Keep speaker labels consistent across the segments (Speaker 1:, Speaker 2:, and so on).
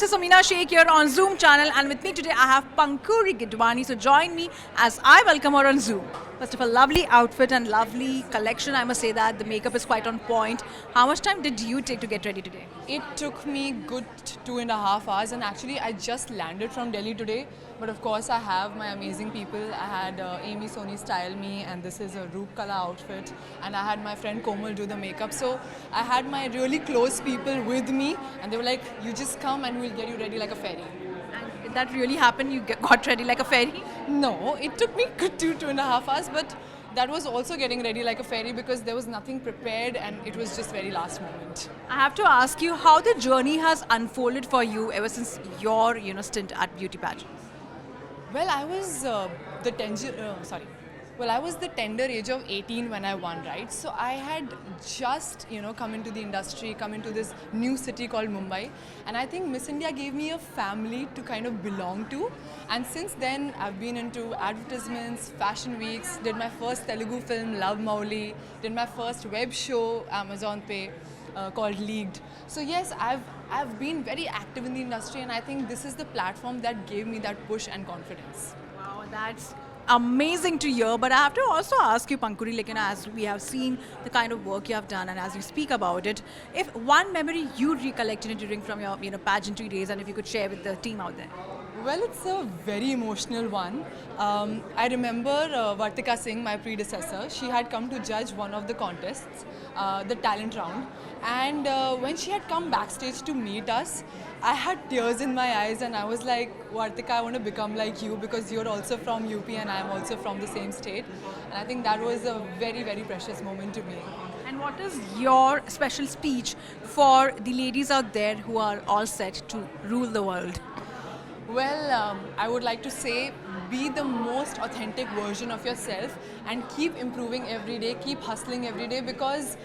Speaker 1: is Femina Sheikh here on Zoom channel, and with me today I have Pankuri Gidwani. So join me as I welcome her on Zoom. First of all, lovely outfit and lovely collection. I must say that the makeup is quite on point. How much time did you take to get ready today?
Speaker 2: It took me good 2.5 hours, and actually I just landed from Delhi today. But of course I have my amazing people. I had Amy Soni style me, and this is a Roop Kala outfit, and I had my friend Komal do the makeup. So I had my really close people with me, and they were like, you just come and we'll get you ready like a fairy.
Speaker 1: And did that really happen? You got ready like a fairy?
Speaker 2: No, it took me good 2.5 hours, but that was also getting ready like a fairy because there was nothing prepared and it was just very last moment.
Speaker 1: I have to ask you how the journey has unfolded for you ever since your stint at beauty pageants.
Speaker 2: Well, I was I was the tender age of 18 when I won, right? So I had just, come into the industry, come into this new city called Mumbai. And I think Miss India gave me a family to kind of belong to. And since then, I've been into advertisements, fashion weeks, did my first Telugu film, Love Mauli, did my first web show, Amazon Pay, called Leagued. So yes, I've been very active in the industry, and I think this is the platform that gave me that push and confidence.
Speaker 1: Wow, that's amazing to hear. But I have to also ask you, Pankuri, as we have seen the kind of work you have done and as you speak about it, if one memory you recollected during from your pageantry days, and if you could share with the team out there.
Speaker 2: Well, it's a very emotional one. I remember Vartika Singh, my predecessor, she had come to judge one of the contests, the talent round. And when she had come backstage to meet us, I had tears in my eyes and I was like, Vartika, I want to become like you because you're also from UP and I'm also from the same state. And I think that was a very, very precious moment to me.
Speaker 1: And what is your special speech for the ladies out there who are all set to rule the world?
Speaker 2: Well, I would like to say, be the most authentic version of yourself and keep improving every day, keep hustling every day because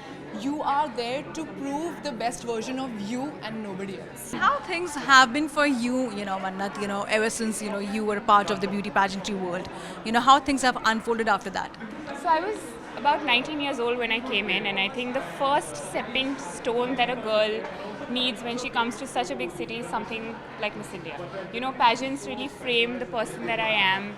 Speaker 2: you are there to prove the best version of you and nobody else.
Speaker 1: How things have been for you, Mannat, ever since, you were a part of the beauty pageantry world, how things have unfolded after that?
Speaker 3: So I was about 19 years old when I came in, and I think the first stepping stone that a girl needs when she comes to such a big city is something like Miss India. Pageants really frame the person that I am,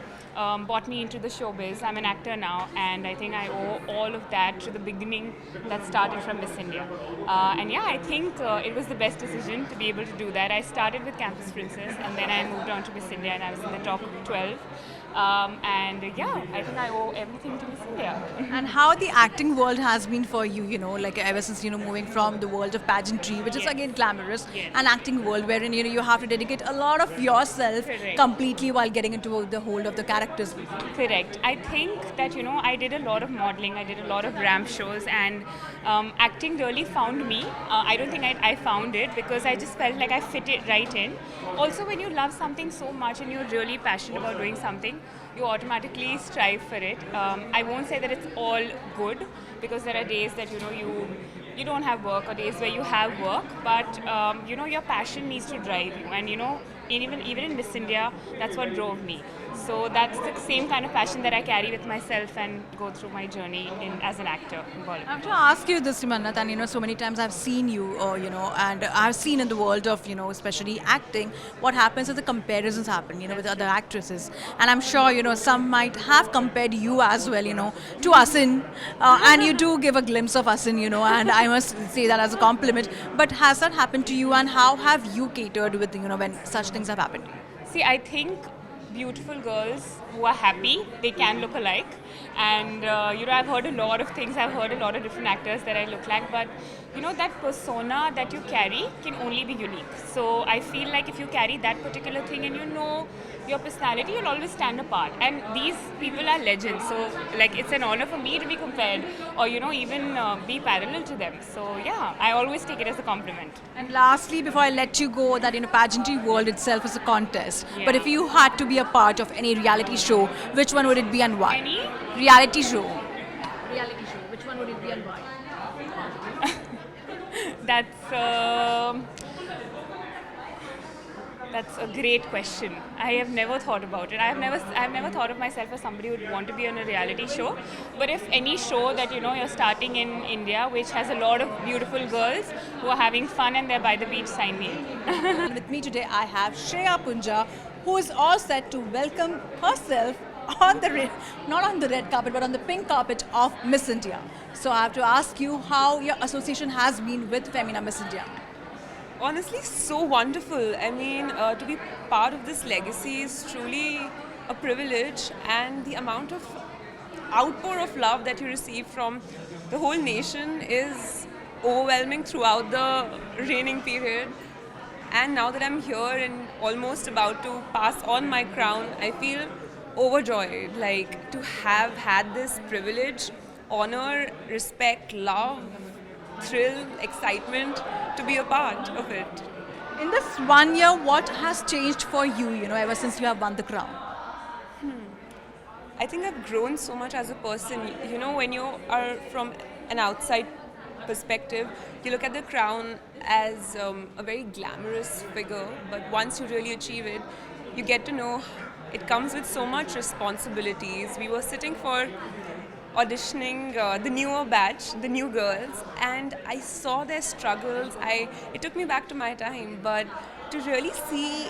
Speaker 3: brought me into the showbiz. I'm an actor now, and I think I owe all of that to the beginning that started from Miss India. I think it was the best decision to be able to do that. I started with Campus Princess, and then I moved on to Miss India, and I was in the top 12. I think I owe everything to Miss India.
Speaker 1: And how the acting world has been for you, ever since, moving from the world of pageantry, which is again glamorous, and acting world wherein, you have to dedicate a lot of yourself completely while getting into the hold of the characters.
Speaker 3: Correct. I think that, I did a lot of modeling, I did a lot of ramp shows, and acting really found me. I don't think I found it because I just felt like I fit it right in. Also, when you love something so much and you're really passionate about doing something, you automatically strive for it. I won't say that it's all good because there are days that you don't have work or days where you have work, but your passion needs to drive you, and even in Miss India, that's what drove me. So that's the same kind of passion that I carry with myself and go through my journey as an actor in Bollywood.
Speaker 1: I have to ask you this, Mannat, and so many times I've seen you, and I've seen in the world of, especially acting, what happens is the comparisons happen, with other actresses. And I'm sure, some might have compared you as well, to Asin, and you do give a glimpse of Asin, and I must say that as a compliment. But has that happened to you, and how have you catered with, when such things have happened to you?
Speaker 3: See, I think beautiful girls who are happy, they can look alike. And, I've heard a lot of things, I've heard a lot of different actors that I look like, but, that persona that you carry can only be unique. So I feel like if you carry that particular thing and your personality, you'll always stand apart. And these people are legends, so it's an honor for me to be compared or, even be parallel to them. So yeah, I always take it as a compliment.
Speaker 1: And lastly, before I let you go, that pageantry world itself is a contest.
Speaker 3: Yeah.
Speaker 1: But if you had to be a part of any reality show, which one would it be and why?
Speaker 3: Any?
Speaker 1: Reality show. Reality show. Which one would it be and why?
Speaker 3: That's That's a great question. I have never thought about it. I've never thought of myself as somebody who would want to be on a reality show. But if any show that you're starting in India, which has a lot of beautiful girls who are having fun and they're by the beach, sign me in.
Speaker 1: With me today, I have Shreya Punja, who is all set to welcome herself on the not on the red carpet, but on the pink carpet of Miss India. So I have to ask you how your association has been with Femina Miss India.
Speaker 4: Honestly, so wonderful. I mean, to be part of this legacy is truly a privilege, and the amount of outpour of love that you receive from the whole nation is overwhelming throughout the reigning period. And now that I'm here and almost about to pass on my crown, I feel overjoyed. Like, to have had this privilege, honor, respect, love, thrill, excitement, to be a part of it.
Speaker 1: In this 1 year, what has changed for you, ever since you have won the crown?
Speaker 4: I think I've grown so much as a person. You know, when you are from an outside perspective, you look at the crown as a very glamorous figure, but once you really achieve it, you get to know it comes with so much responsibilities. We were sitting for auditioning the newer batch, the new girls, and I saw their struggles. It took me back to my time, but to really see,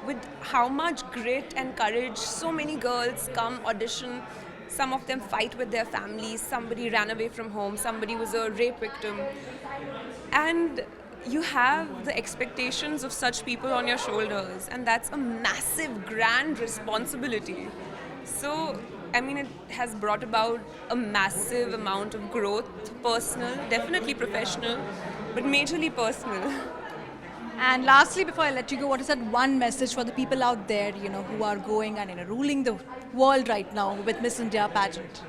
Speaker 4: with how much grit and courage so many girls come audition. Some of them fight with their families, somebody ran away from home, somebody was a rape victim. And you have the expectations of such people on your shoulders, and that's a massive, grand responsibility. So, I mean, it has brought about a massive amount of growth, personal, definitely professional, but majorly personal.
Speaker 1: And lastly, before I let you go, what is that one message for the people out there, who are going and ruling the world right now with Miss India pageant?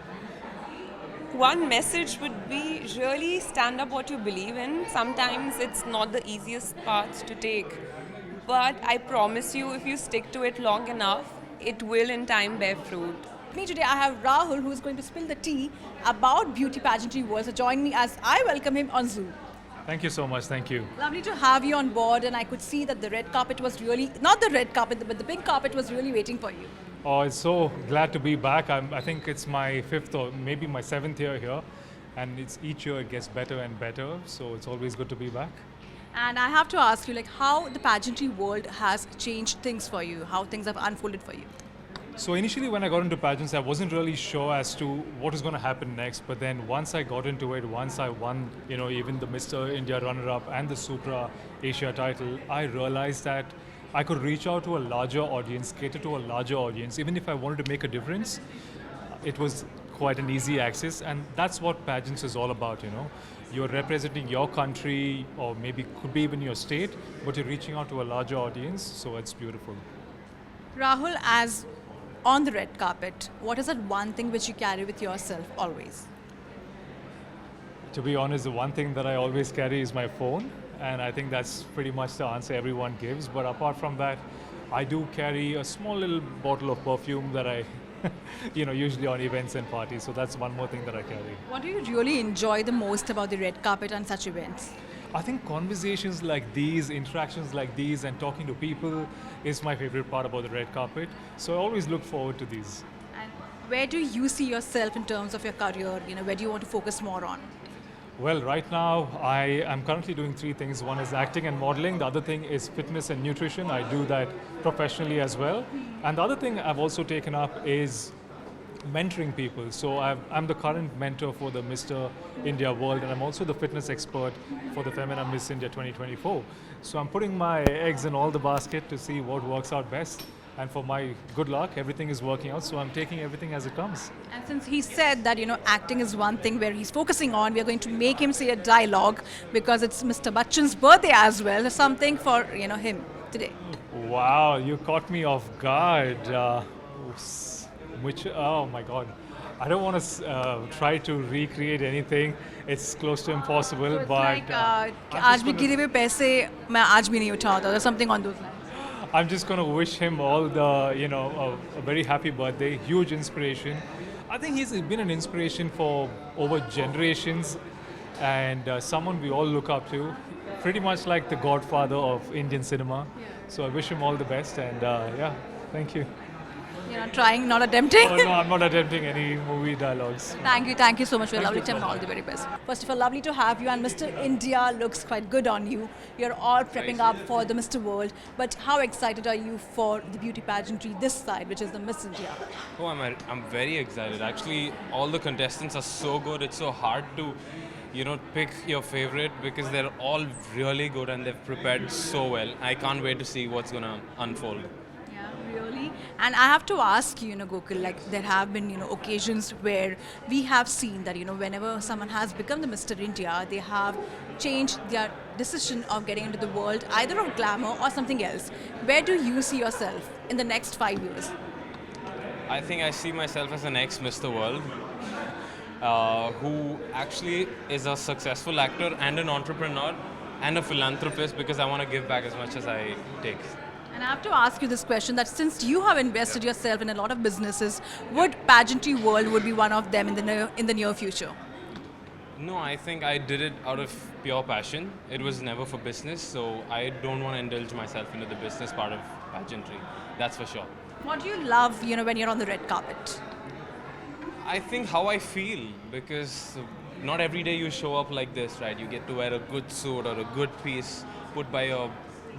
Speaker 4: One message would be really stand up what you believe in. Sometimes it's not the easiest path to take, but I promise you, if you stick to it long enough, it will in time bear fruit.
Speaker 1: Me today, I have Rahul, who is going to spill the tea about beauty pageantry world. So join me as I welcome him on Zoom.
Speaker 5: Thank you so much. Thank you.
Speaker 1: Lovely to have you on board, and I could see that the red carpet was really, not the red carpet, but the pink carpet was really waiting for you.
Speaker 5: Oh, it's so glad to be back. I think it's my 5th or maybe my 7th year here, and each year it gets better and better. So it's always good to be back.
Speaker 1: And I have to ask you, how the pageantry world has changed things for you, how things have unfolded for you.
Speaker 5: So initially when I got into pageants, I wasn't really sure as to what was going to happen next. But then once I got into it, once I won, even the Mr. India runner-up and the Supra Asia title, I realized that I could reach out to a larger audience, cater to a larger audience. Even if I wanted to make a difference, it was quite an easy access. And that's what pageants is all about, You're representing your country, or maybe could be even your state, but you're reaching out to a larger audience, so it's beautiful.
Speaker 1: Rahul, as on the red carpet, what is that one thing which you carry with yourself always?
Speaker 5: To be honest, the one thing that I always carry is my phone, and I think that's pretty much the answer everyone gives. But apart from that, I do carry a small little bottle of perfume that I, usually on events and parties. So that's one more thing that I carry.
Speaker 1: What do you really enjoy the most about the red carpet and such events?
Speaker 5: I think conversations like these, interactions like these, and talking to people is my favorite part about the red carpet. So I always look forward to these.
Speaker 1: And where do you see yourself in terms of your career? Where do you want to focus more on?
Speaker 5: Well, right now I am currently doing 3 things. One is acting and modeling. The other thing is fitness and nutrition. I do that professionally as well. And the other thing I've also taken up is mentoring people. So I'm the current mentor for the Mr. India World, and I'm also the fitness expert for the Femina Miss India 2024. So I'm putting my eggs in all the basket to see what works out best. And for my good luck, everything is working out, so I'm taking everything as it comes.
Speaker 1: And since he said that, acting is one thing where he's focusing on, we are going to make him say a dialogue because it's Mr. Bachchan's birthday as well, something for, him today.
Speaker 5: Wow, you caught me off guard. Oh my God. I don't want to try to recreate anything. It's close to impossible,
Speaker 1: So it's
Speaker 5: but...
Speaker 1: like, आज भी गिरे हुए पैसे मैं आज भी नहीं उठाता, or something on those lines.
Speaker 5: I'm just going to wish him all the, a very happy birthday, huge inspiration. I think he's been an inspiration for over generations, and someone we all look up to. pretty much like the godfather of Indian cinema. So I wish him all the best, and yeah, thank you.
Speaker 1: You're not trying, not attempting.
Speaker 5: Oh no, I'm not attempting any movie dialogues.
Speaker 1: Thank you so much for your
Speaker 5: Thank
Speaker 1: lovely
Speaker 5: you
Speaker 1: time
Speaker 5: so
Speaker 1: and all
Speaker 5: much.
Speaker 1: the very best. First of all, lovely to have you, and Mr. India looks quite good on you. You're all prepping up for the Mr. World, but how excited are you for the beauty pageantry this side, which is the Miss India?
Speaker 6: Oh, I'm very excited. Actually, all the contestants are so good. It's so hard to, pick your favorite because they're all really good and they've prepared so well. I can't wait to see what's gonna unfold.
Speaker 1: Yeah, really. And I have to ask you, Gokul, like there have been, occasions where we have seen that, whenever someone has become the Mr. India, they have changed their decision of getting into the world, either of glamour or something else. Where do you see yourself in the next 5 years?
Speaker 6: I think I see myself as an ex-Mr. World who actually is a successful actor and an entrepreneur and a philanthropist because I want to give back as much as I take.
Speaker 1: And I have to ask you this question, that since you have invested yourself in a lot of businesses, would pageantry world would be one of them in the near future?
Speaker 6: No, I think I did it out of pure passion. It was never for business, so I don't want to indulge myself into the business part of pageantry. That's for sure.
Speaker 1: What do you love, when you're on the red carpet?
Speaker 6: I think how I feel, because not every day you show up like this, right? You get to wear a good suit or a good piece put by a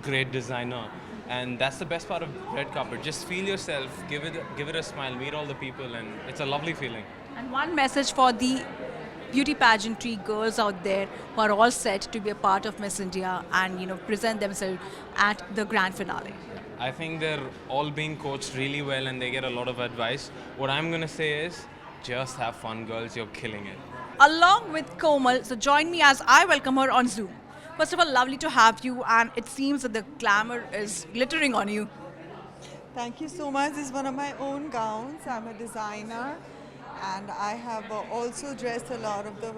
Speaker 6: great designer. And that's the best part of red carpet. Just feel yourself, give it a smile, meet all the people, and it's a lovely feeling.
Speaker 1: And one message for the beauty pageantry girls out there who are all set to be a part of Miss India and present themselves at the grand finale.
Speaker 6: I think they're all being coached really well and they get a lot of advice. What I'm going to say is, just have fun, girls, you're killing it.
Speaker 1: Along with Komal, so join me as I welcome her on Zoom. First of all, lovely to have you, and it seems that the glamour is glittering on you.
Speaker 7: Thank you so much. This is one of my own gowns. I'm a designer, and I have also dressed a lot of the,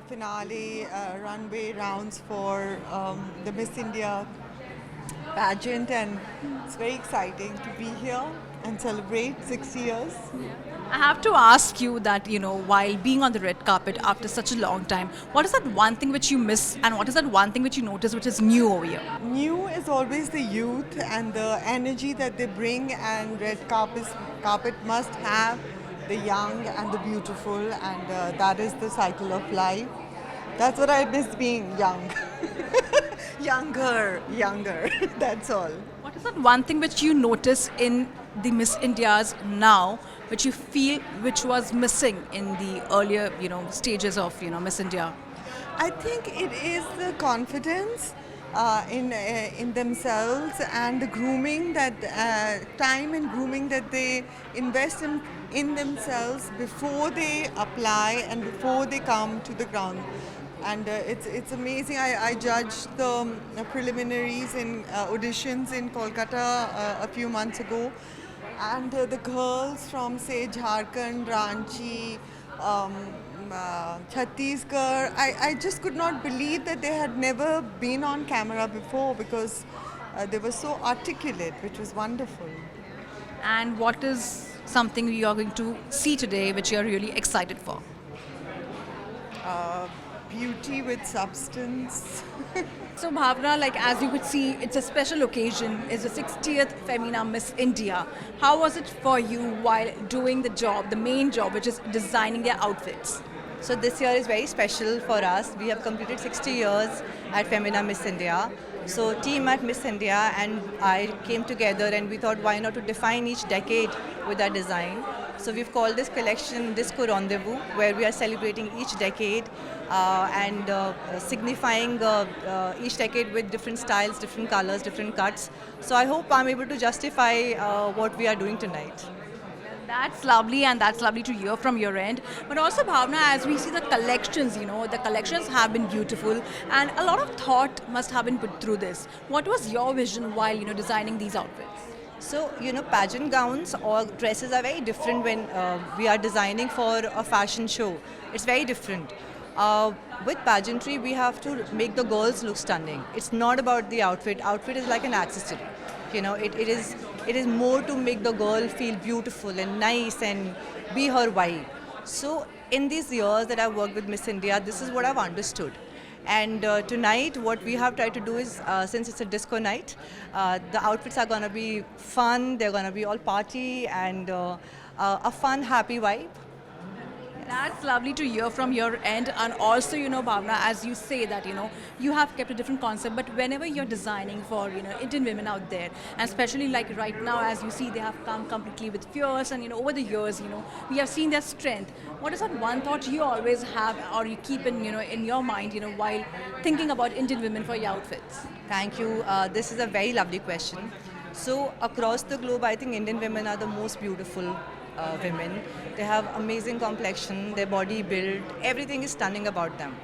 Speaker 7: finale runway rounds for the Miss India pageant, and it's very exciting to be here and celebrate 6 years.
Speaker 1: I have to ask you that, while being on the red carpet after such a long time, what is that one thing which you miss, and what is that one thing which you notice which is new over here?
Speaker 7: New is always the youth and the energy that they bring, and red carpet must have the young and the beautiful, and that is the cycle of life. That's what I miss, being young. younger, that's all.
Speaker 1: What is that one thing which you notice in the Miss Indias now, which you feel which was missing in the earlier, stages of, Miss India?
Speaker 7: I think it is the confidence in themselves, and the grooming time and grooming that they invest in themselves before they apply and before they come to the ground. And it's amazing. I judged the preliminaries in auditions in Kolkata a few months ago, and the girls from, say, Jharkhand, Ranchi, Chhattisgarh, I just could not believe that they had never been on camera before, because they were so articulate, which was wonderful.
Speaker 1: And what is something you are going to see today which you are really excited for?
Speaker 7: Beauty with substance.
Speaker 1: So Bhavna, like as you could see, it's a special occasion. It's the 60th Femina Miss India. How was it for you while doing the job, the main job, which is designing their outfits?
Speaker 8: So this year is very special for us. We have completed 60 years at Femina Miss India. So team at Miss India and I came together and we thought, why not to define each decade with our design. So we've called this collection Disco Rendezvous, where we are celebrating each decade and signifying each decade with different styles, different colors, different cuts. So I hope I'm able to justify what we are doing tonight.
Speaker 1: That's lovely, and that's lovely to hear from your end. But also, Bhavna, as we see the collections, the collections have been beautiful, and a lot of thought must have been put through this. What was your vision while, designing these outfits?
Speaker 8: So, pageant gowns or dresses are very different when we are designing for a fashion show. It's very different. With pageantry, we have to make the girls look stunning. It's not about the outfit. Outfit is like an accessory. It is more to make the girl feel beautiful and nice and be her vibe. So in these years that I've worked with Miss India, this is what I've understood. And tonight, what we have tried to do is, since it's a disco night, the outfits are going to be fun, they're going to be all party and a fun, happy vibe.
Speaker 1: That's lovely to hear from your end. And also, Bhavna, as you say that, you have kept a different concept, but whenever you're designing for, Indian women out there, and especially like right now, as you see, they have come completely with fierce and, over the years, we have seen their strength. What is that one thought you always have or you keep in your mind, while thinking about Indian women for your outfits?
Speaker 8: Thank you. This is a very lovely question. So across the globe, I think Indian women are the most beautiful women. They have amazing complexion, their body build, everything is stunning about them.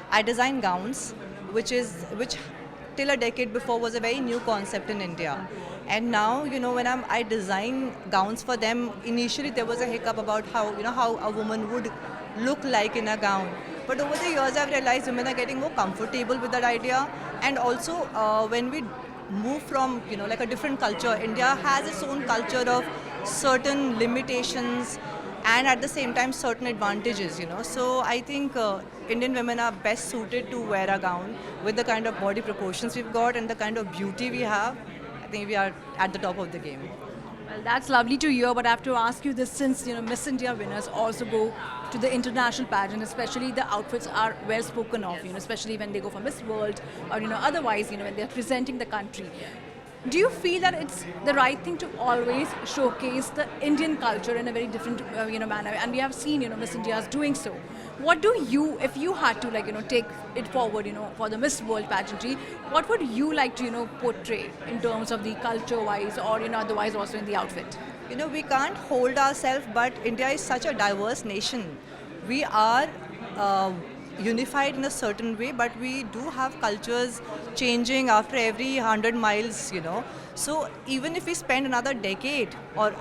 Speaker 8: I design gowns, which till a decade before was a very new concept in India. And now, when I design gowns for them, initially there was a hiccup about how a woman would look like in a gown. But over the years, I've realized women are getting more comfortable with that idea. And also, when we move from, like a different culture, India has its own culture of certain limitations and at the same time certain advantages, So I think Indian women are best suited to wear a gown with the kind of body proportions we've got and the kind of beauty we have. I think we are at the top of the game.
Speaker 1: Well, that's lovely to hear, but I have to ask you this, since Miss India winners also go to the international pageant, especially the outfits are well spoken of, especially when they go for Miss World or otherwise, when they're presenting the country. Do you feel that it's the right thing to always showcase the Indian culture in a very different manner? And we have seen Miss India's doing so. What do you, if you had to take it forward for the Miss World pageantry, what would you like to portray in terms of the culture wise or otherwise also in the outfit?
Speaker 8: We can't hold ourselves, but India is such a diverse nation. We are unified in a certain way, but we do have cultures changing after every 100 miles, So even if we spend another decade, or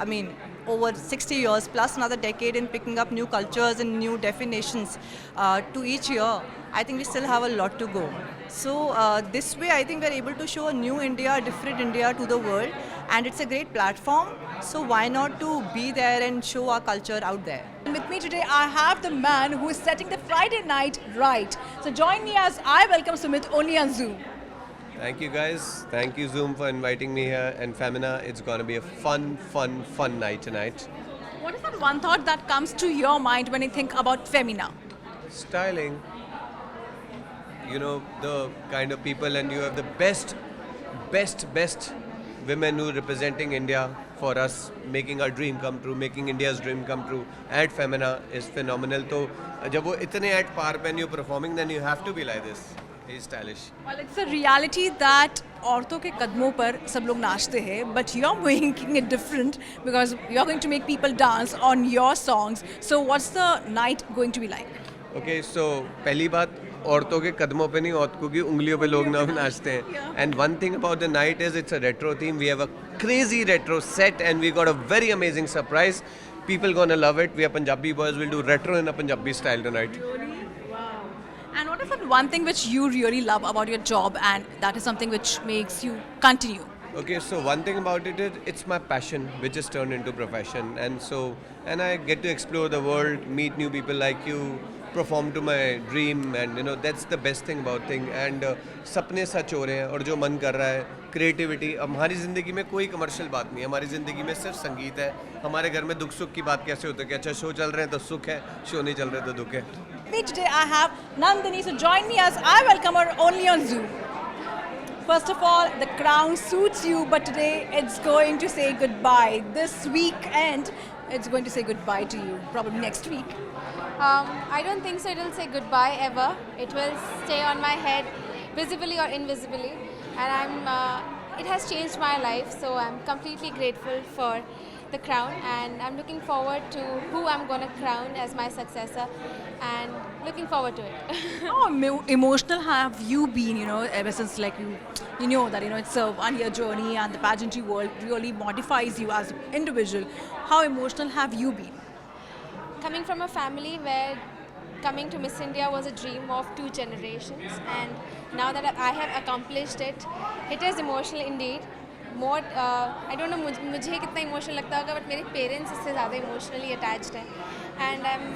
Speaker 8: over 60 years plus another decade in picking up new cultures and new definitions to each year, I think we still have a lot to go. So this way, I think we're able to show a new India, a different India to the world, and it's a great platform. So why not to be there and show our culture out there?
Speaker 1: And with me today, I have the man who is setting the Friday night right. So join me as I welcome Sumit only on Zoom.
Speaker 9: Thank you guys. Thank you Zoom for inviting me here. And Femina, it's going to be a fun night tonight.
Speaker 1: What is that one thought that comes to your mind when you think about Femina?
Speaker 9: Styling. The kind of people, and you have the best women who are representing India for us, making our dream come true, making India's dream come true. And Femina is phenomenal. So, जब वो इतने at par when you're performing, then you have to be like this. He's stylish.
Speaker 1: Well, it's a reality that औरतों के कदमों पर सब लोग नाचते हैं, but you're making it different because you're going to make people dance on your songs. So what's the night going to be like?
Speaker 9: Okay, so पहली बात औरतों के कदमों पे नहीं, औरतों की उंगलियों पे लोग ना नाचते हैं. And one thing about the night is it's a retro theme. We have a crazy retro set and we got a very amazing surprise. People gonna love it. We are Punjabi boys. We'll do retro in a Punjabi style tonight.
Speaker 1: Really? Wow. And what is that one thing which you really love about your job, and that is something which makes you continue?
Speaker 9: Okay, so one thing about it is it's my passion which is turned into profession, and I get to explore the world, meet new people like you, perform to my dream, and that's the best thing about thing. And सपने सच हो रहे हैं और जो मन कर रहा है, क्रिएटिविटी. अब हमारी ज़िंदगी में कोई कमर्शियल बात नहीं है, हमारी ज़िंदगी में सिर्फ संगीत है. हमारे घर में दुख सुख की बात कैसे होती है कि अच्छा शो चल रहे हैं तो सुख है, शो नहीं चल रहे तो दुख है.
Speaker 1: Today I have Nandini, so join me as I welcome her only on Zoom. First of all, the crown suits you, but today it's going to say goodbye. This weekend, it's going to say goodbye to you, probably next week.
Speaker 10: I don't think so it'll say goodbye ever. It will stay on my head, visibly or invisibly. And it has changed my life, so I'm completely grateful for the crown, and I'm looking forward to who I'm going to crown as my successor, and looking forward to it.
Speaker 1: How emotional have you been, ever since you know that, it's a one-year journey and the pageantry world really modifies you as an individual. How emotional have you been?
Speaker 10: Coming from a family where coming to Miss India was a dream of 2 generations, and now that I have accomplished it, it is emotional indeed. More, I don't know मुझे कितना emotional लगता होगा, but मेरे parents इससे ज़्यादा emotionally attached हैं, and I'm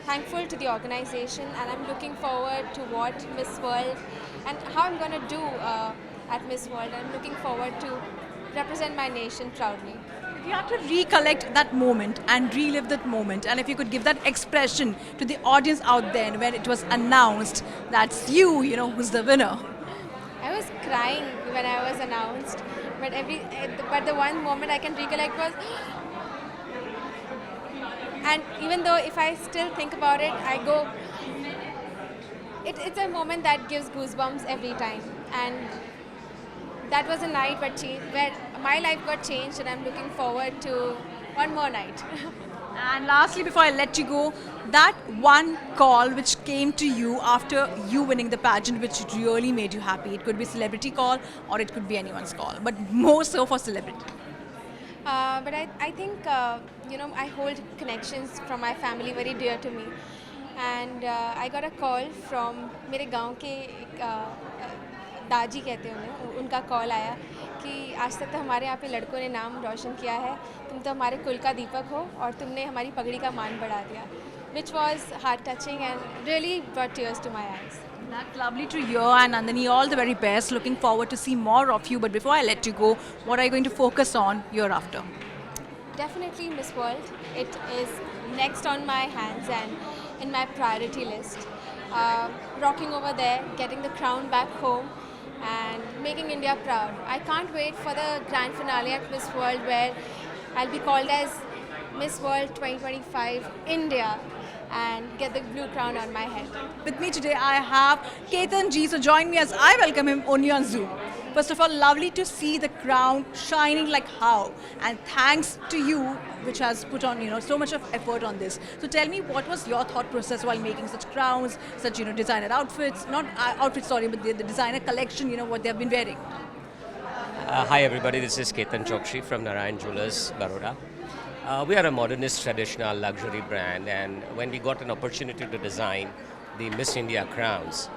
Speaker 10: thankful to the organization, and I'm looking forward to what Miss World and how I'm going to do at Miss World. I'm looking forward to represent my nation proudly.
Speaker 1: If you have to recollect that moment and relive that moment, and if you could give that expression to the audience out there when it was announced that's you, who's the winner.
Speaker 10: I was crying when I was announced, but the one moment I can recollect was, and even though if I still think about it, I go, it's a moment that gives goosebumps every time, and that was a night where my life got changed, and I'm looking forward to one more night.
Speaker 1: And lastly, before I let you go, that one call which came to you after you winning the pageant, which really made you happy. It could be a celebrity call or it could be anyone's call, but more so for celebrity.
Speaker 10: But I think, I hold connections from my family very dear to me. And I got a call from मेरे गांव के दाजी कहते हैं उन्हें, उनका call आया कि आज तक तो हमारे यहाँ पे लड़कों ने नाम रोशन किया है, तुम तो हमारे कुल का दीपक हो और तुमने हमारी पगड़ी का मान बढ़ा दिया, which was heart touching and really brought tears to my eyes.
Speaker 1: That's lovely to hear, and Nandini, all the very best. Looking forward to see more of you. But before I let you go, what are you going to focus on year after?
Speaker 10: Definitely Miss World. It is next on my hands and in my priority list. Rocking over there, getting the crown back home, and making India proud. I can't wait for the grand finale at Miss World, where I'll be called as Miss World 2025 India and get the blue crown on my head.
Speaker 1: With me today, I have Kaan G. So join me as I welcome him only on Zoom. First of all, lovely to see the crown shining like how. And thanks to you, which has put on so much of effort on this. So tell me, what was your thought process while making such crowns, such designer outfits, not outfits, sorry, but the designer collection, what they have been wearing.
Speaker 11: Hi everybody, this is Ketan Chokshi from Narayan Jewelers, Baroda. We are a modernist traditional luxury brand, and when we got an opportunity to design the Miss India crowns,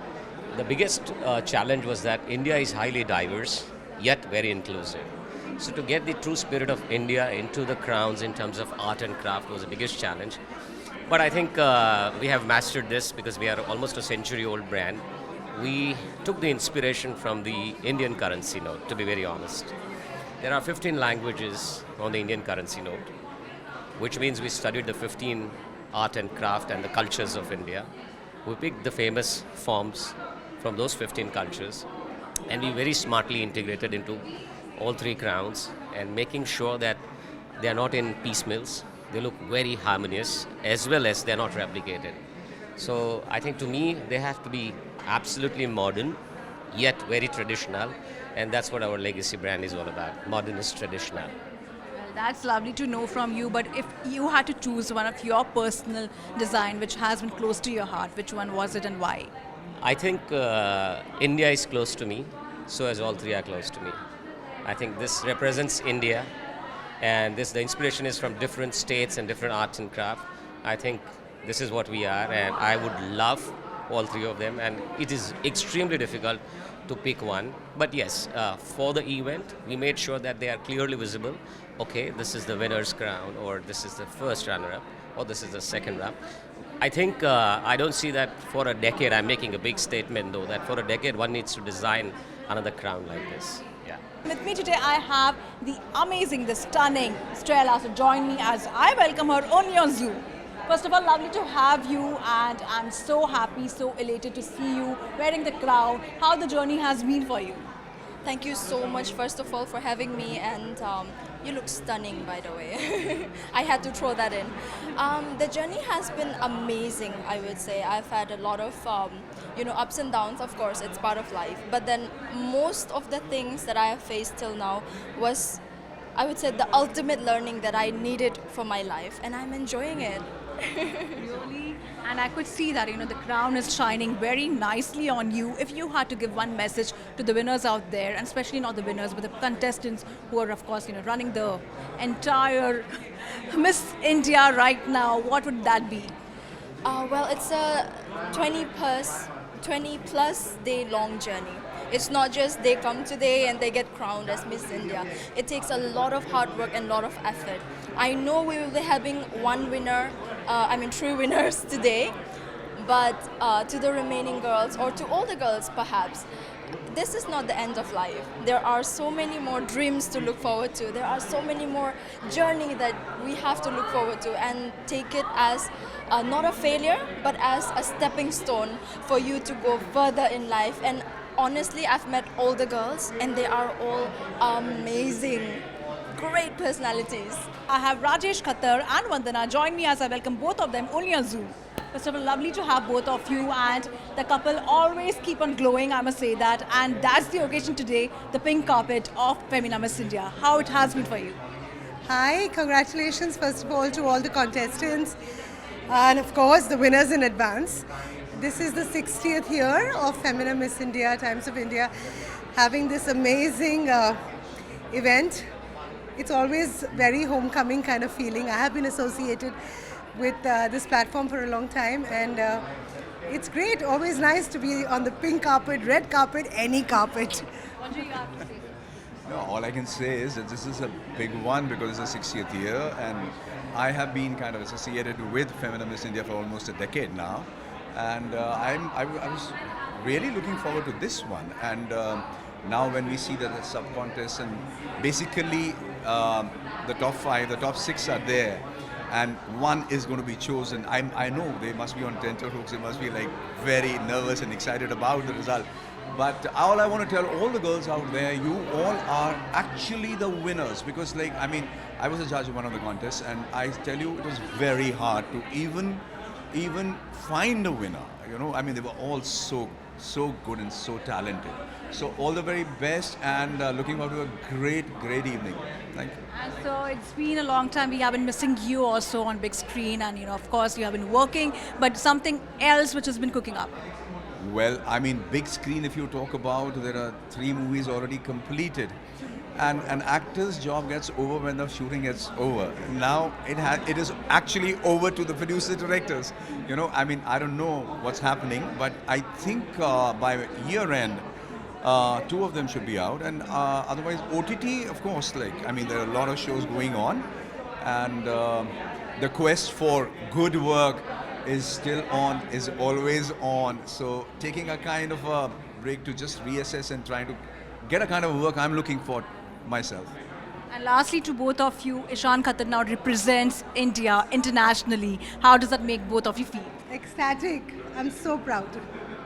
Speaker 11: the biggest challenge was that India is highly diverse yet very inclusive. So to get the true spirit of India into the crowns in terms of art and craft was the biggest challenge. But I think we have mastered this because we are almost a century-old brand. We took the inspiration from the Indian currency note, to be very honest. There are 15 languages on the Indian currency note, which means we studied the 15 art and craft and the cultures of India. We picked the famous forms from those 15 cultures, and we very smartly integrated into all three crowns, and making sure that they are not in piecemeals. They look very harmonious, as well as they are not replicated. So I think to me, they have to be absolutely modern, yet very traditional, and that's what our legacy brand is all about, modernist traditional.
Speaker 1: Well, that's lovely to know from you, but if you had to choose one of your personal design which has been close to your heart, which one was it and why?
Speaker 11: I think India is close to me, so as all three are close to me. I think this represents India, and the inspiration is from different states and different arts and craft. I think this is what we are, and I would love all three of them, and it is extremely difficult to pick one. But yes, for the event, we made sure that they are clearly visible. Okay, this is the winner's crown, or this is the first runner-up, or this is the second runner-up. I think I don't see that for a decade. I'm making a big statement though, that for a decade one needs to design another crown like this. Yeah.
Speaker 1: With me today, I have the amazing, the stunning Strela. So join me as I welcome her only on Zoom. First of all, lovely to have you, and I'm so happy, so elated to see you wearing the crown. How the journey has been for you?
Speaker 12: Thank you so much, first of all, for having me, and you look stunning, by the way. I had to throw that in. The journey has been amazing, I would say. I've had a lot of ups and downs, of course, it's part of life. But then most of the things that I have faced till now was, I would say, the ultimate learning that I needed for my life, and I'm enjoying it.
Speaker 1: Really? And I could see that, the crown is shining very nicely on you. If you had to give one message to the winners out there, and especially not the winners, but the contestants who are, of course, running the entire Miss India right now, what would that be?
Speaker 12: Well, it's a 20 plus day long journey. It's not just they come today and they get crowned as Miss India. It takes a lot of hard work and a lot of effort. I know we will be having one winner, three winners today, but to the remaining girls, or to all the girls perhaps, this is not the end of life. There are so many more dreams to look forward to. There are so many more journey that we have to look forward to, and take it as not a failure, but as a stepping stone for you to go further in life. And honestly, I've met all the girls and they are all amazing. Great personalities.
Speaker 1: I have Rajesh Khattar and Vandana join me as I welcome both of them only on Zoom. First of all, lovely to have both of you, and the couple always keep on glowing, I must say that. And that's the occasion today, the pink carpet of Femina Miss India. How it has been for you?
Speaker 13: Hi, congratulations first of all to all the contestants and of course the winners in advance. This is the 60th year of Femina Miss India, Times of India, having this amazing event. It's always very homecoming kind of feeling. I have been associated with this platform for a long time, and it's great. Always nice to be on the pink carpet, red carpet, any carpet.
Speaker 1: What do you have to say?
Speaker 14: No, all I can say is that this is a big one because it's the 60th year, and I have been kind of associated with Femina Miss India for almost a decade now, and I was really looking forward to this one. And now when we see that the sub-contest and basically the top 5, the top 6 are there, and one is going to be chosen. I know they must be on tenterhooks, they must be like very nervous and excited about the result. But all I want to tell all the girls out there, you all are actually the winners, because I was a judge of one of the contests, and I tell you it was very hard to even find a winner. They were all so good and so talented. So all the very best, and looking forward to a great evening. Thank you.
Speaker 1: And so it's been a long time. We have been missing you also on big screen, and of course you have been working, but something else which has been cooking up.
Speaker 14: Well, big screen, if you talk about, there are 3 movies already completed. And an actor's job gets over when the shooting gets over. Now it is actually over to the producer directors. I don't know what's happening, but I think by year end, 2 of them should be out. And otherwise, OTT, of course, there are a lot of shows going on. And the quest for good work is still on, is always on. So taking a kind of a break to just reassess and trying to get a kind of work I'm looking for myself.
Speaker 1: And lastly, to both of you, Ishan Khattar now represents India internationally. How does that make both of you feel?
Speaker 13: Ecstatic. I'm so proud.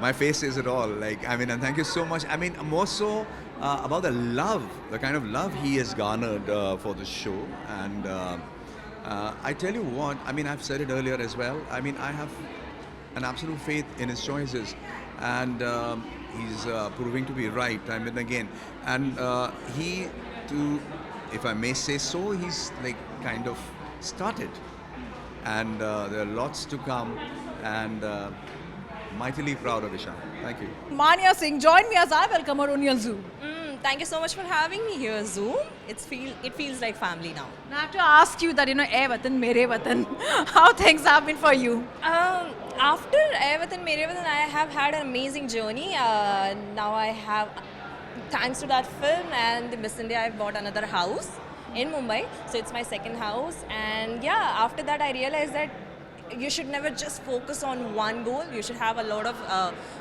Speaker 14: My face says it all. And thank you so much. More so about the love, the kind of love he has garnered for the show. And I tell you what, I've said it earlier as well. I have an absolute faith in his choices, and he's proving to be right time and again. And if I may say so, he's kind of started, and there are lots to come, and mightily proud of Ishan. Thank you.
Speaker 1: Mana Singh, join me as I welcome her on Zoom.
Speaker 15: Thank you so much for having me here, Zoom. It feels like family now.
Speaker 1: Now I have to ask you that, Ae Watan, Mere Watan, how things have been for you?
Speaker 15: After Ae Watan, Mere Watan, I have had an amazing journey. Now I have, thanks to that film and the Miss India, I've bought another house in Mumbai. So it's my second house. And yeah, after that I realized that you should never just focus on one goal. You should have a lot of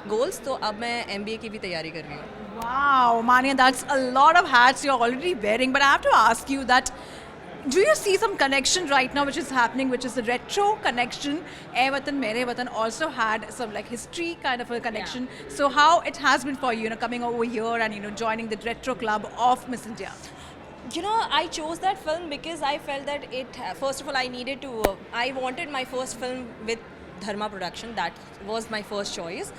Speaker 15: goals. So अब मैं MBA की भी तैयारी कर रही हूँ.
Speaker 1: Wow, Mania, that's a lot of hats you're already wearing. But I have to ask you that, do you see some connection right now which is happening, which is a retro connection? Ae Watan, Mere Watan also had some history kind of a connection. Yeah. So how it has been for you, coming over here and joining the retro club of Miss India?
Speaker 15: I chose that film because I felt that first of all, I wanted my first film with Dharma production. That was my first choice.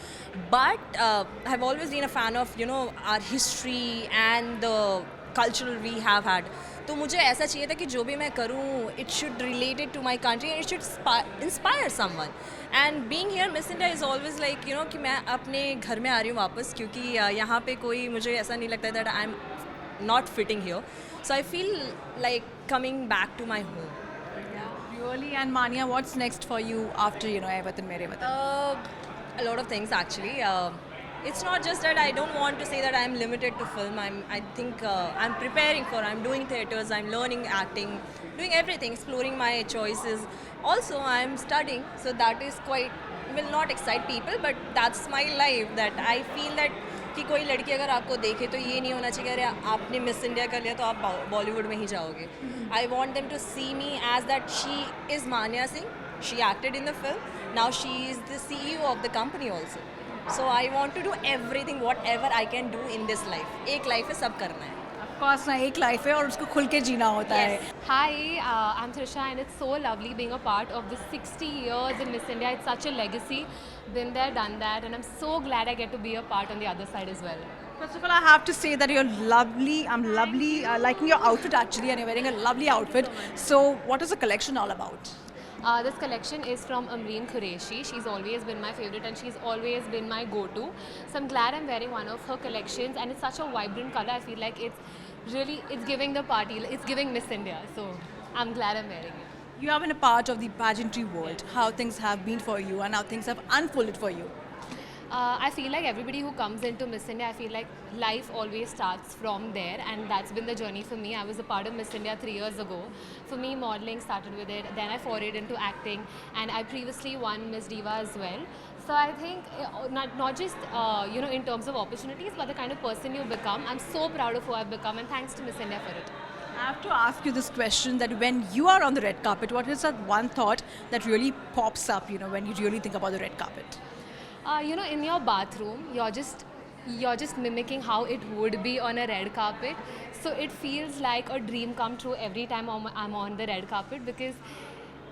Speaker 15: But I've always been a fan of, our history and the cultural we have had. तो मुझे ऐसा चाहिए था कि जो भी मैं करूँ, it should relate it to my country and it should inspire someone. And being here, Miss India is always कि मैं अपने घर में आ रही हूँ वापस, क्योंकि यहाँ पे कोई मुझे ऐसा नहीं लगता that I'm not fitting here. So I feel like coming back to my home.
Speaker 1: Yeah, really. And Mania, what's next for you after Ae Watan, Mere Watan?
Speaker 15: A lot of things actually. it's not just that I don't want to say that I'm limited to film. I think I'm preparing for. I'm doing theaters. I'm learning acting, doing everything, exploring my choices. Also, I'm studying, so that is quite will not excite people, but that's my life. That I feel that कि कोई लड़की अगर आपको देखे तो ये नहीं होना चाहिए अरे आपने मिस इंडिया कर लिया तो आप बॉलीवुड में ही जाओगे. I want them to see me as that she is Manya Singh. She acted in the film. Now she is the CEO of the company also. So I want to do everything whatever I can do in this life. एक life है, सब करना है.
Speaker 1: Of course ना, एक life है और उसको खुल के जीना होता है.
Speaker 16: Hi, I'm Trisha and it's so lovely being a part of the 60 years in Miss India. It's such a legacy. Been there, done that, and I'm so glad I get to be a part on the other side as well.
Speaker 1: First of all, I have to say that you're lovely. I'm lovely, liking your outfit actually, and you're wearing a lovely outfit. So, what is the collection all about?
Speaker 16: This collection is from Amreen Qureshi. She's always been my favorite and she's always been my go-to. So I'm glad I'm wearing one of her collections and it's such a vibrant color. I feel like it's giving the party, it's giving Miss India. So I'm glad I'm wearing it.
Speaker 1: You have been a part of the pageantry world, how things have been for you and how things have unfolded for you.
Speaker 16: I feel like everybody who comes into Miss India, I feel like life always starts from there and that's been the journey for me. I was a part of Miss India 3 years ago. For me, modeling started with it, then I forayed into acting and I previously won Miss Diva as well. So I think not just in terms of opportunities, but the kind of person you become. I'm so proud of who I've become and thanks to Miss India for it.
Speaker 1: I have to ask you this question that when you are on the red carpet, what is that one thought that really pops up, when you really think about the red carpet?
Speaker 16: In your bathroom, you're just mimicking how it would be on a red carpet. So it feels like a dream come true every time I'm on the red carpet because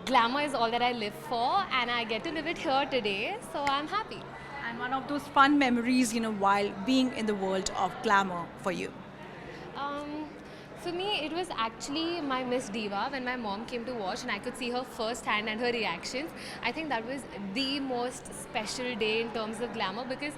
Speaker 16: glamour is all that I live for and I get to live it here today. So I'm happy.
Speaker 1: And one of those fun memories, while being in the world of glamour for you?
Speaker 16: For me, it was actually my Miss Diva when my mom came to watch and I could see her firsthand and her reactions. I think that was the most special day in terms of glamour because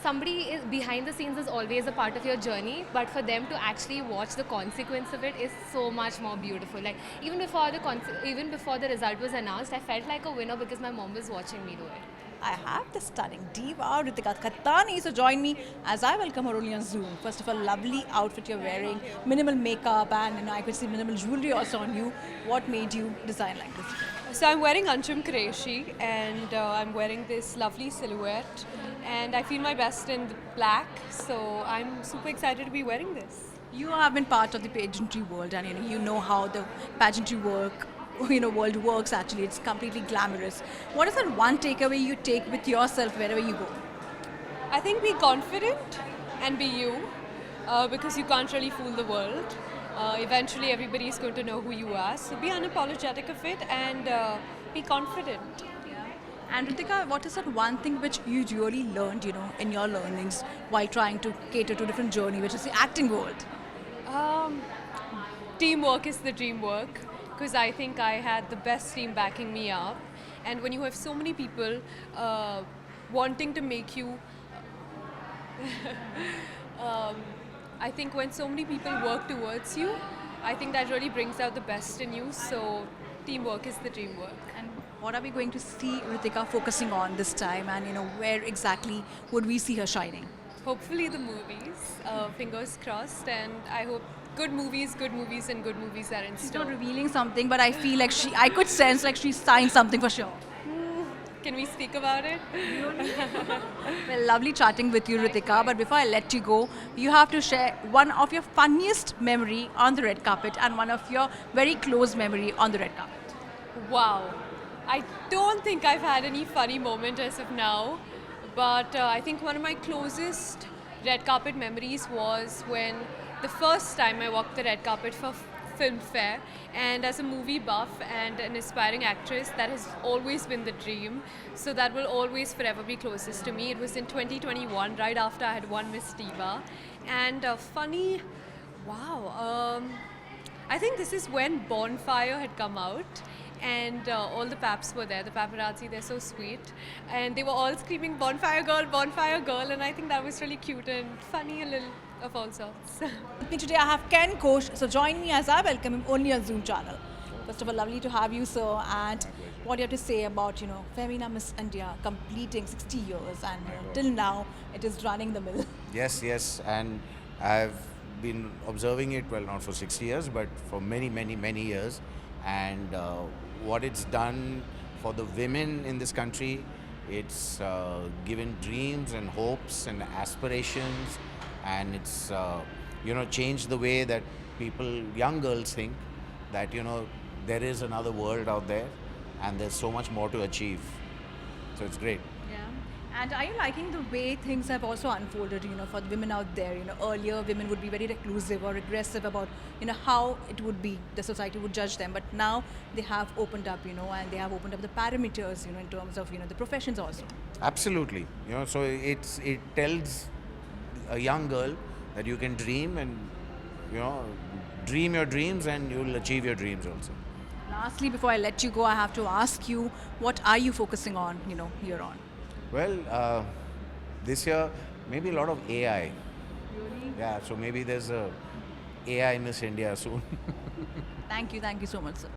Speaker 16: somebody is behind the scenes is always a part of your journey, but for them to actually watch the consequence of it is so much more beautiful. Like even before the result was announced, I felt like a winner because my mom was watching me do it.
Speaker 1: I have the stunning diva Ritika Khattani, so join me as I welcome her only on Zoom. First of all, lovely outfit you're wearing, minimal makeup and I could see minimal jewelry also on you. What made you design like this?
Speaker 17: So I'm wearing Anchum Qureshi and I'm wearing this lovely silhouette and I feel my best in the black, so I'm super excited to be wearing this.
Speaker 1: You have been part of the pageantry world and you know how the pageantry world works actually. It's completely glamorous. What is that one takeaway you take with yourself wherever you go?
Speaker 17: I think be confident and be you because you can't really fool the world. Eventually everybody is going to know who you are. So be unapologetic of it and be confident.
Speaker 1: And Ritika, what is that one thing which you really learned, in your learnings while trying to cater to a different journey, which is the acting world?
Speaker 17: Teamwork is the dream work. Because I think I had the best team backing me up. And when you have so many people wanting to make you... I think when so many people work towards you, I think that really brings out the best in you. So teamwork is the dream work.
Speaker 1: And what are we going to see Ritika focusing on this time? And where exactly would we see her shining?
Speaker 17: Hopefully the movies. Fingers crossed. And I hope good movies and good movies are in store.
Speaker 1: She's not revealing something, but I feel like I could sense like she signed something for sure.
Speaker 17: Can we speak about it?
Speaker 1: Well, lovely chatting with you, Ritika. But before I let you go, you have to share one of your funniest memory on the red carpet and one of your very close memory on the red carpet.
Speaker 17: Wow. I don't think I've had any funny moment as of now. But I think one of my closest red carpet memories was when the first time I walked the red carpet for Filmfare, and as a movie buff and an aspiring actress, that has always been the dream. So that will always forever be closest to me. It was in 2021, right after I had won Miss Diva. And funny, wow. I think this is when Bonfire had come out. And all the paps were there, the paparazzi, they're so sweet. And they were all screaming, Bonfire girl, and I think that was really cute and funny, a little of all sorts.
Speaker 1: With me today I have Ken Ghosh, so join me as I welcome him only on Zoom channel. First of all, lovely to have you, sir. And what do you have to say about, Femina Miss India completing 60 years and till now it is running the mill.
Speaker 18: Yes, and I've been observing it, well, not for 60 years, but for many years. And what it's done for the women in this country, it's given dreams and hopes and aspirations, and it's, changed the way that people, young girls think that, there is another world out there and there's so much more to achieve. So it's great.
Speaker 1: Yeah. And are you liking the way things have also unfolded, for the women out there? Earlier women would be very reclusive or aggressive about, how it would be, the society would judge them. But now they have opened up, and they have opened up the parameters, in terms of, the professions also.
Speaker 18: Absolutely. So it tells a young girl that you can dream and, dream your dreams and you'll achieve your dreams also.
Speaker 1: Lastly, before I let you go, I have to ask you, what are you focusing on, here on?
Speaker 18: Well, this year, maybe a lot of AI.
Speaker 1: Really?
Speaker 18: Yeah, so maybe there's a AI Miss India soon.
Speaker 1: Thank you so much, sir.